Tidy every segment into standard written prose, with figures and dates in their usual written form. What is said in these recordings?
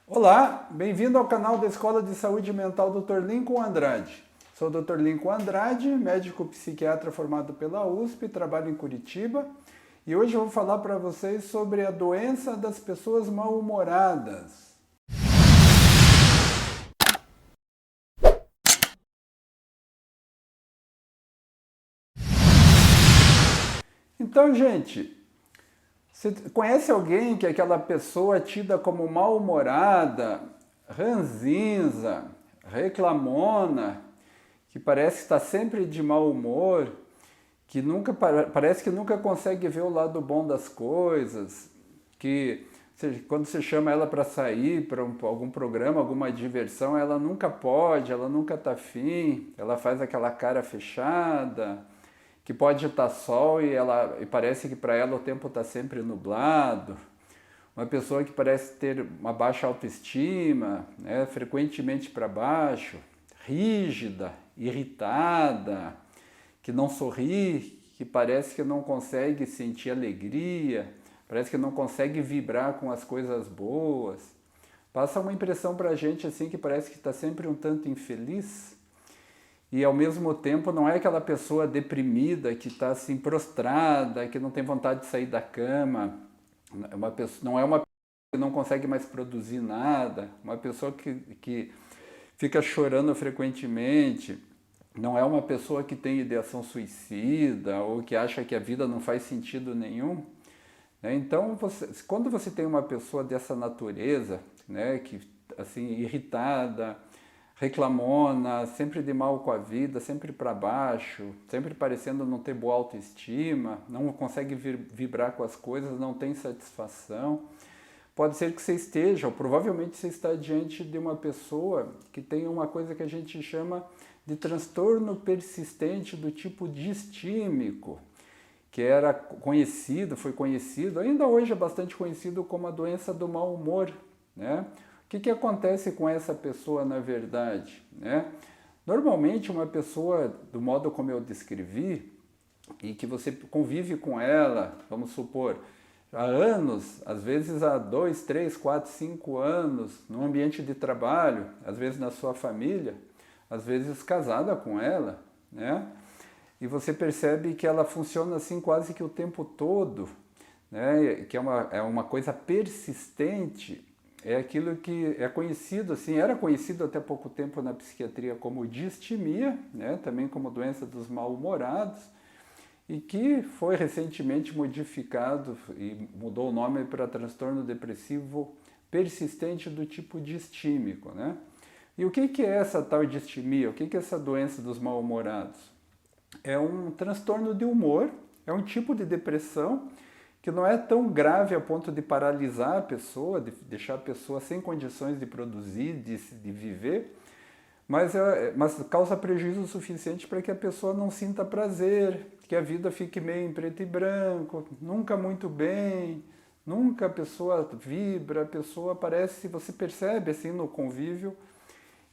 Olá, bem-vindo ao canal da Escola de Saúde Mental Dr. Lincoln Andrade. Sou o Dr. Lincoln Andrade, médico psiquiatra formado pela USP, trabalho em Curitiba e hoje eu vou falar para vocês sobre a doença das pessoas mal-humoradas. Então, gente, você conhece alguém que é aquela pessoa tida como mal-humorada, ranzinza, reclamona, que parece estar sempre de mau humor, que parece que nunca consegue ver o lado bom das coisas, que quando você chama ela para sair para algum programa, alguma diversão, ela nunca pode, ela nunca está afim, ela faz aquela cara fechada, que pode estar sol e parece que para ela o tempo está sempre nublado. Uma pessoa que parece ter uma baixa autoestima, né, frequentemente para baixo, rígida, irritada, que não sorri, que parece que não consegue sentir alegria, parece que não consegue vibrar com as coisas boas. Passa uma impressão para a gente assim que parece que está sempre um tanto infeliz e ao mesmo tempo não é aquela pessoa deprimida que está assim prostrada, que não tem vontade de sair da cama, não é uma pessoa que não consegue mais produzir nada, uma pessoa que fica chorando frequentemente, não é uma pessoa que tem ideação suicida ou que acha que a vida não faz sentido nenhum. Né? Então, quando você tem uma pessoa dessa natureza, né, que assim irritada, reclamona, sempre de mal com a vida, sempre para baixo, sempre parecendo não ter boa autoestima, não consegue vibrar com as coisas, não tem satisfação. Pode ser que você esteja, ou provavelmente você está diante de uma pessoa que tem uma coisa que a gente chama de transtorno persistente do tipo distímico, que era conhecido, foi conhecido, ainda hoje é bastante conhecido como a doença do mau humor, né? O que acontece com essa pessoa na verdade, né? Normalmente uma pessoa, do modo como eu descrevi, e que você convive com ela, vamos supor, há anos, às vezes há 2, 3, 4, 5 anos, no ambiente de trabalho, às vezes na sua família, às vezes casada com ela, né? E você percebe que ela funciona assim quase que o tempo todo, né? Que é uma coisa persistente, é aquilo que é conhecido, assim, era conhecido até pouco tempo na psiquiatria como distimia, né? Também como doença dos mal-humorados, e que foi recentemente modificado e mudou o nome para transtorno depressivo persistente do tipo distímico, né? E o que é essa tal distimia? O que é essa doença dos mal-humorados? É um transtorno de humor, é um tipo de depressão que não é tão grave a ponto de paralisar a pessoa, de deixar a pessoa sem condições de produzir, de viver, mas causa prejuízo suficiente para que a pessoa não sinta prazer, que a vida fique meio em preto e branco, nunca muito bem, nunca a pessoa vibra, a pessoa parece, você percebe assim no convívio,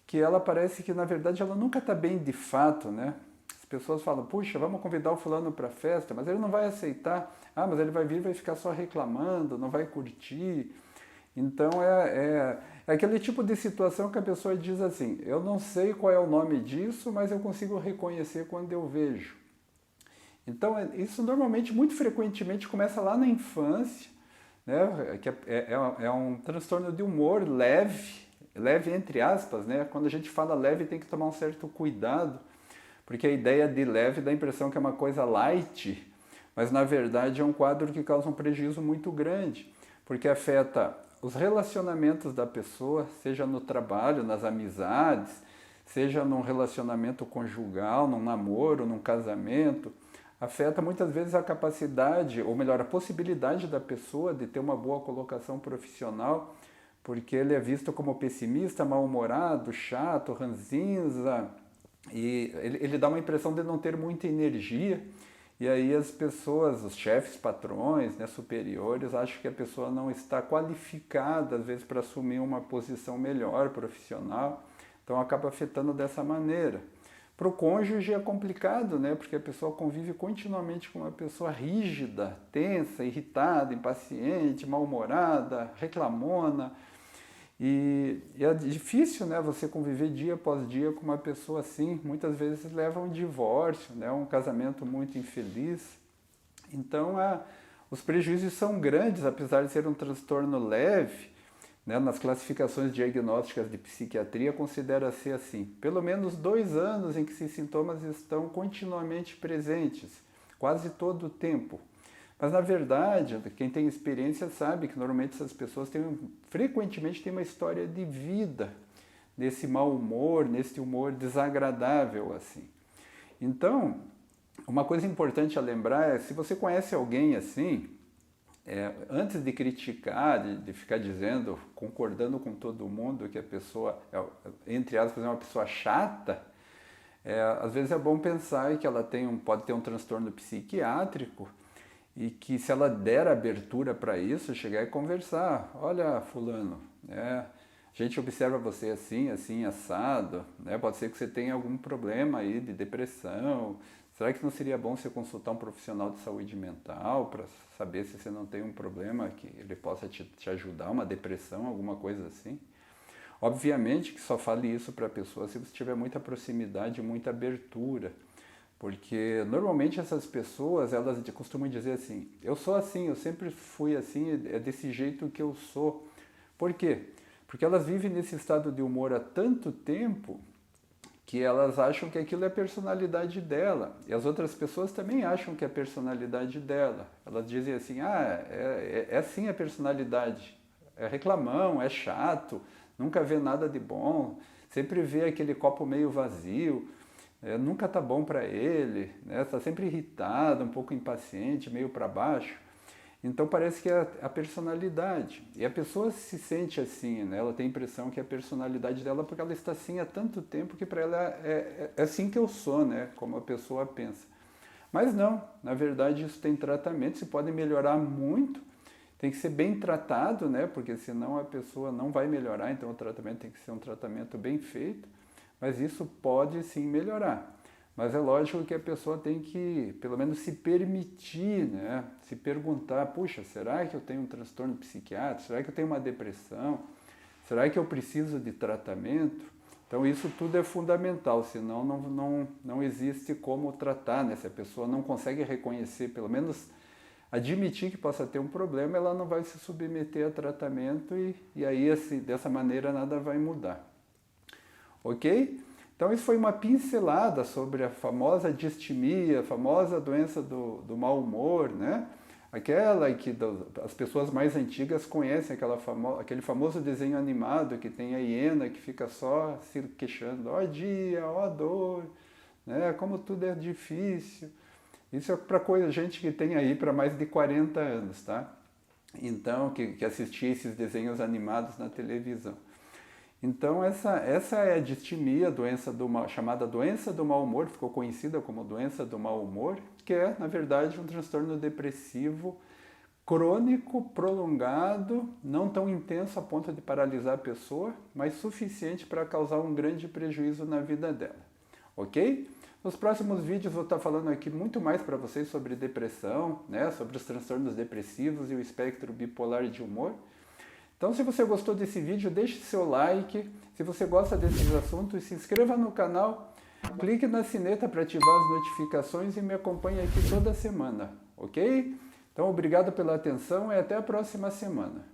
que ela parece que na verdade ela nunca está bem de fato, né? As pessoas falam, puxa, vamos convidar o fulano para a festa, mas ele não vai aceitar, mas ele vai vir e vai ficar só reclamando, não vai curtir. Então é aquele tipo de situação que a pessoa diz assim, eu não sei qual é o nome disso, mas eu consigo reconhecer quando eu vejo. Então isso normalmente, muito frequentemente, começa lá na infância, né? Que é um transtorno de humor leve, leve entre aspas, né? Quando a gente fala leve tem que tomar um certo cuidado, porque a ideia de leve dá a impressão que é uma coisa light, mas na verdade é um quadro que causa um prejuízo muito grande, porque afeta os relacionamentos da pessoa, seja no trabalho, nas amizades, seja num relacionamento conjugal, num namoro, num casamento, afeta muitas vezes a capacidade, ou melhor, a possibilidade da pessoa de ter uma boa colocação profissional, porque ele é visto como pessimista, mal-humorado, chato, ranzinza, e ele dá uma impressão de não ter muita energia, e aí as pessoas, os chefes, patrões, né, superiores, acham que a pessoa não está qualificada, às vezes, para assumir uma posição melhor, profissional, então acaba afetando dessa maneira. Para o cônjuge é complicado, né? Porque a pessoa convive continuamente com uma pessoa rígida, tensa, irritada, impaciente, mal-humorada, reclamona. E é difícil, né, você conviver dia após dia com uma pessoa assim. Muitas vezes leva a um divórcio, né, um casamento muito infeliz. Então, os prejuízos são grandes, apesar de ser um transtorno leve, né, nas classificações diagnósticas de psiquiatria considera-se assim, pelo menos 2 anos em que esses sintomas estão continuamente presentes, quase todo o tempo. Mas, na verdade, quem tem experiência sabe que normalmente essas pessoas frequentemente têm uma história de vida nesse mau humor, nesse humor desagradável, assim. Então, uma coisa importante a lembrar é, se você conhece alguém assim, antes de criticar, de ficar dizendo, concordando com todo mundo que a pessoa, entre aspas, é uma pessoa chata, às vezes é bom pensar que ela pode ter um transtorno psiquiátrico, e que se ela der abertura para isso, chegar e conversar. Olha, fulano, a gente observa você assim, assim, assado, né? Pode ser que você tenha algum problema aí de depressão. Será que não seria bom você consultar um profissional de saúde mental para saber se você não tem um problema que ele possa te ajudar, uma depressão, alguma coisa assim? Obviamente que só fale isso para a pessoa se você tiver muita proximidade, muita abertura. Porque normalmente essas pessoas, elas costumam dizer assim, eu sou assim, eu sempre fui assim, é desse jeito que eu sou. Por quê? Porque elas vivem nesse estado de humor há tanto tempo que elas acham que aquilo é a personalidade dela. E as outras pessoas também acham que é a personalidade dela. Elas dizem assim, é assim a personalidade. É reclamão, é chato, nunca vê nada de bom, sempre vê aquele copo meio vazio. Nunca tá bom para ele, né? Tá sempre irritado, um pouco impaciente, meio para baixo. Então parece que é a personalidade. E a pessoa se sente assim, né? Ela tem a impressão que é a personalidade dela porque ela está assim há tanto tempo que para ela é assim que eu sou, né? Como a pessoa pensa. Mas não, na verdade isso tem tratamento, se pode melhorar muito, tem que ser bem tratado, né? Porque senão a pessoa não vai melhorar, então o tratamento tem que ser um tratamento bem feito. Mas isso pode sim melhorar. Mas é lógico que a pessoa tem que, pelo menos, se permitir, né? Se perguntar, puxa, será que eu tenho um transtorno psiquiátrico? Será que eu tenho uma depressão? Será que eu preciso de tratamento? Então isso tudo é fundamental, senão não existe como tratar, né? Se a pessoa não consegue reconhecer, pelo menos admitir que possa ter um problema, ela não vai se submeter a tratamento e aí assim, dessa maneira nada vai mudar. Ok? Então isso foi uma pincelada sobre a famosa distimia, a famosa doença do mau humor, né? Aquela que as pessoas mais antigas conhecem, aquele famoso desenho animado que tem a hiena que fica só se queixando, ó dia, ó dor, né? Como tudo é difícil. Isso é para gente que tem aí para mais de 40 anos, tá? Então, que assistia esses desenhos animados na televisão. Então essa é a distimia, chamada doença do mau humor, ficou conhecida como doença do mau humor, que é, na verdade, um transtorno depressivo crônico, prolongado, não tão intenso a ponto de paralisar a pessoa, mas suficiente para causar um grande prejuízo na vida dela. Ok? Nos próximos vídeos vou estar falando aqui muito mais para vocês sobre depressão, né, sobre os transtornos depressivos e o espectro bipolar de humor. Então, se você gostou desse vídeo, deixe seu like. Se você gosta desses assuntos, se inscreva no canal. Clique na sineta para ativar as notificações e me acompanhe aqui toda semana, ok? Então, obrigado pela atenção e até a próxima semana.